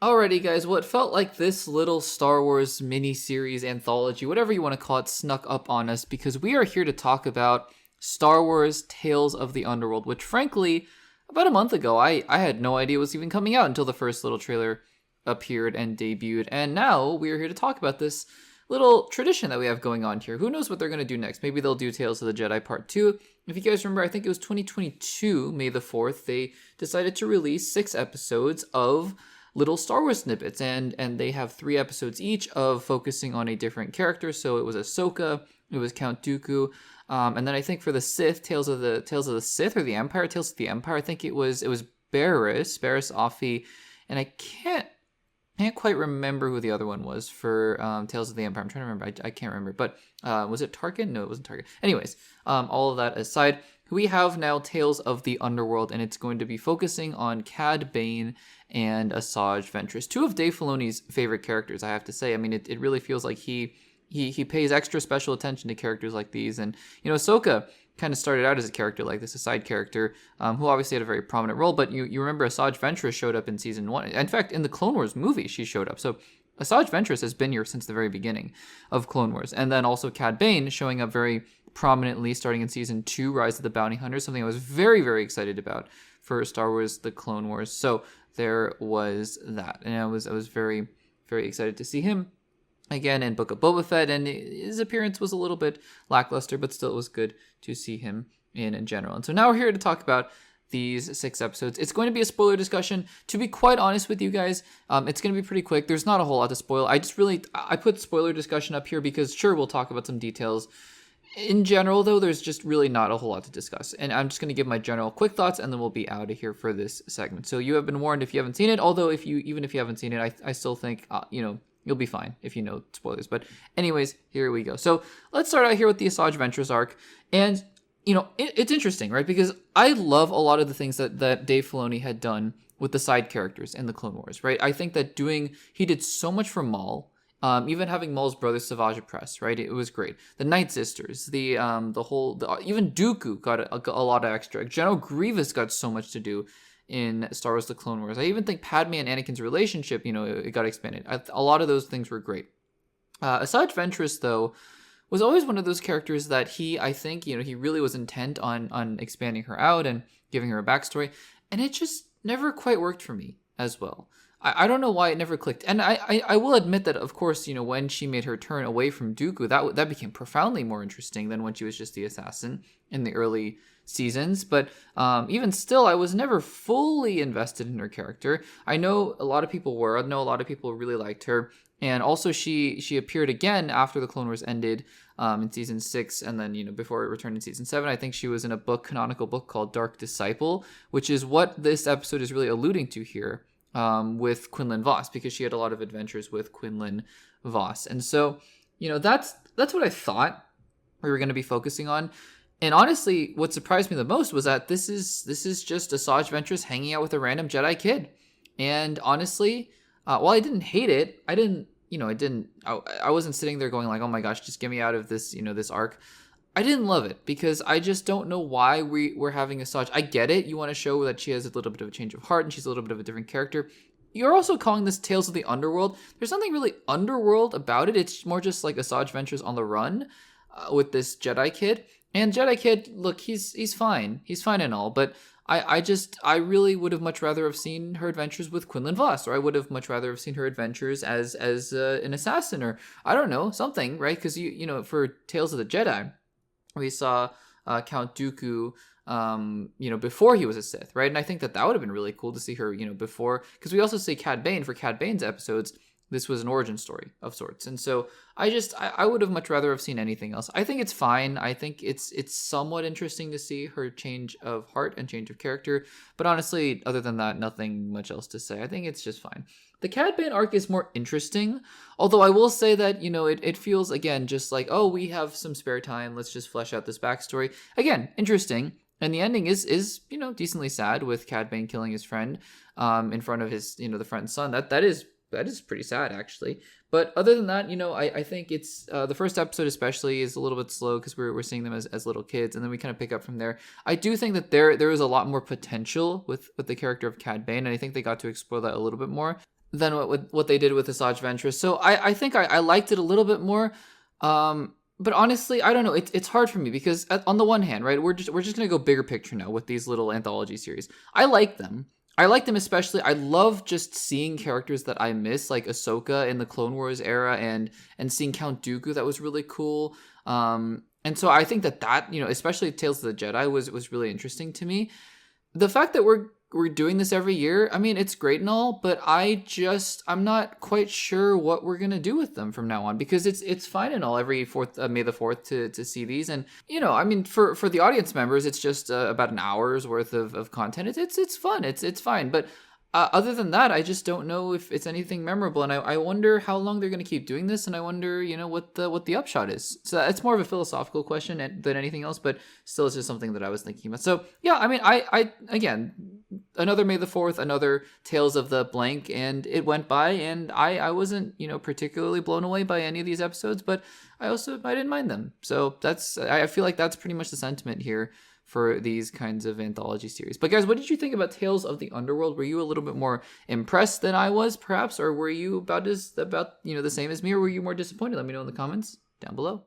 Alrighty, guys, well, it felt like this little Star Wars mini-series anthology, whatever you want to call it, snuck up on us because we are here to talk about Star Wars Tales of the Underworld, which, frankly, about a month ago, I had no idea was even coming out until the first little trailer appeared and debuted, and now we are here to talk about this little tradition that we have going on here. Who knows what they're going to do next? Maybe they'll do Tales of the Jedi Part 2. If you guys remember, I think it was 2022, May the 4th, they decided to release 6 episodes of little Star Wars snippets, and they have 3 episodes each of focusing on a different character. So it was Ahsoka, it was Count Dooku, and then I think for the Sith, Tales of the Sith or the Empire, Tales of the Empire, I think it was Barriss Offee, and I can't quite remember who the other one was for Tales of the Empire. I'm trying to remember. I can't remember, but was it Tarkin? No, it wasn't Tarkin. Anyways, all of that aside, we have now Tales of the Underworld, and it's going to be focusing on Cad Bane and Asajj Ventress, 2 of Dave Filoni's favorite characters, I have to say. I mean, it really feels like he pays extra special attention to characters like these. And, Ahsoka kind of started out as a character like this, a side character, who obviously had a very prominent role, but you remember Asajj Ventress showed up in season 1. In fact, in the Clone Wars movie, she showed up. So Asajj Ventress has been here since the very beginning of Clone Wars. And then also Cad Bane showing up very prominently starting in season 2, Rise of the Bounty Hunter, something I was very, very excited about for Star Wars The Clone Wars. So there was that. And I was very, very excited to see him again in Book of Boba Fett, and his appearance was a little bit lackluster, but still it was good to see him in general. And so now we're here to talk about these 6 episodes. It's going to be a spoiler discussion. To be quite honest with you guys, it's going to be pretty quick. There's not a whole lot to spoil. I put spoiler discussion up here because sure, we'll talk about some details. In general, though, there's just really not a whole lot to discuss. And I'm just going to give my general quick thoughts, and then we'll be out of here for this segment. So you have been warned if you haven't seen it, although even if you haven't seen it, I still think, you'll be fine if you know spoilers. But anyways, here we go. So let's start out here with the Asajj Ventress arc. And, it's interesting, right? Because I love a lot of the things that Dave Filoni had done with the side characters in the Clone Wars, right? I think that he did so much for Maul. Even having Maul's brother Savage Opress, right? It was great. The Night Sisters, even Dooku got a lot of extra. General Grievous got so much to do in Star Wars: The Clone Wars. I even think Padme and Anakin's relationship, it got expanded. A lot of those things were great. Asajj Ventress, though, was always one of those characters that I think, he really was intent on expanding her out and giving her a backstory, and it just never quite worked for me as well. I don't know why it never clicked. And I will admit that, of course, when she made her turn away from Dooku, that became profoundly more interesting than when she was just the assassin in the early seasons. But even still, I was never fully invested in her character. I know a lot of people were. I know a lot of people really liked her. And also, she appeared again after the Clone Wars ended in season 6, and then, before it returned in season 7. I think she was in a canonical book called Dark Disciple, which is what this episode is really alluding to here. With Quinlan Vos, because she had a lot of adventures with Quinlan Vos. And so, that's what I thought we were going to be focusing on. And honestly, what surprised me the most was that this is just Asajj Ventress hanging out with a random Jedi kid. And honestly, while I didn't hate it, I wasn't sitting there going like, oh my gosh, just get me out of this, this arc. I didn't love it because I just don't know why we're having Asajj. I get it. You want to show that she has a little bit of a change of heart and she's a little bit of a different character. You're also calling this Tales of the Underworld. There's nothing really underworld about it. It's more just like Asajj Ventress on the run with this Jedi kid. And Jedi kid, look, he's fine. He's fine and all. But I really would have much rather have seen her adventures with Quinlan Vos, or I would have much rather have seen her adventures as an assassin, or I don't know, something, right? Because for Tales of the Jedi, we saw Count Dooku, before he was a Sith, right? And I think that would have been really cool to see her, before, because we also see Cad Bane for Cad Bane's episodes. This was an origin story of sorts. And so I would have much rather have seen anything else. I think it's fine. I think it's somewhat interesting to see her change of heart and change of character. But honestly, other than that, nothing much else to say. I think it's just fine. The Cad Bane arc is more interesting. Although I will say that, it feels, again, just like, oh, we have some spare time. Let's just flesh out this backstory. Again, interesting. And the ending is decently sad with Cad Bane killing his friend in front of his, the friend's son. That is pretty sad, actually. But other than that, I think it's the first episode especially is a little bit slow because we're seeing them as little kids, and then we kind of pick up from there. I do think that there is a lot more potential with the character of Cad Bane, and I think they got to explore that a little bit more. than what they did with Asajj Ventress. So I think I liked it a little bit more. But honestly, I don't know. It's hard for me because on the one hand, right, we're just gonna go bigger picture now with these little anthology series. I like them. I like them especially. I love just seeing characters that I miss, like Ahsoka in the Clone Wars era, and seeing Count Dooku. That was really cool. And so I think that especially Tales of the Jedi was really interesting to me. The fact that we're doing this every year, I mean, it's great and all, but I'm not quite sure what we're gonna do with them from now on, because it's fine and all every May the 4th to see these, and I mean, for the audience members, it's just about an hour's worth of content. It's fun, it's fine, but other than that, I just don't know if it's anything memorable, and I wonder how long they're gonna keep doing this, and I wonder what the upshot is. So it's more of a philosophical question than anything else, but still, it's just something that I was thinking about. So yeah, I mean, I again, another May the 4th, another Tales of the blank, and it went by, and I wasn't particularly blown away by any of these episodes, but I didn't mind them. So I feel like that's pretty much the sentiment here for these kinds of anthology series. But guys, what did you think about Tales of the Underworld? Were you a little bit more impressed than I was, perhaps, or were you about the same as me, or were you more disappointed? Let me know in the comments down below.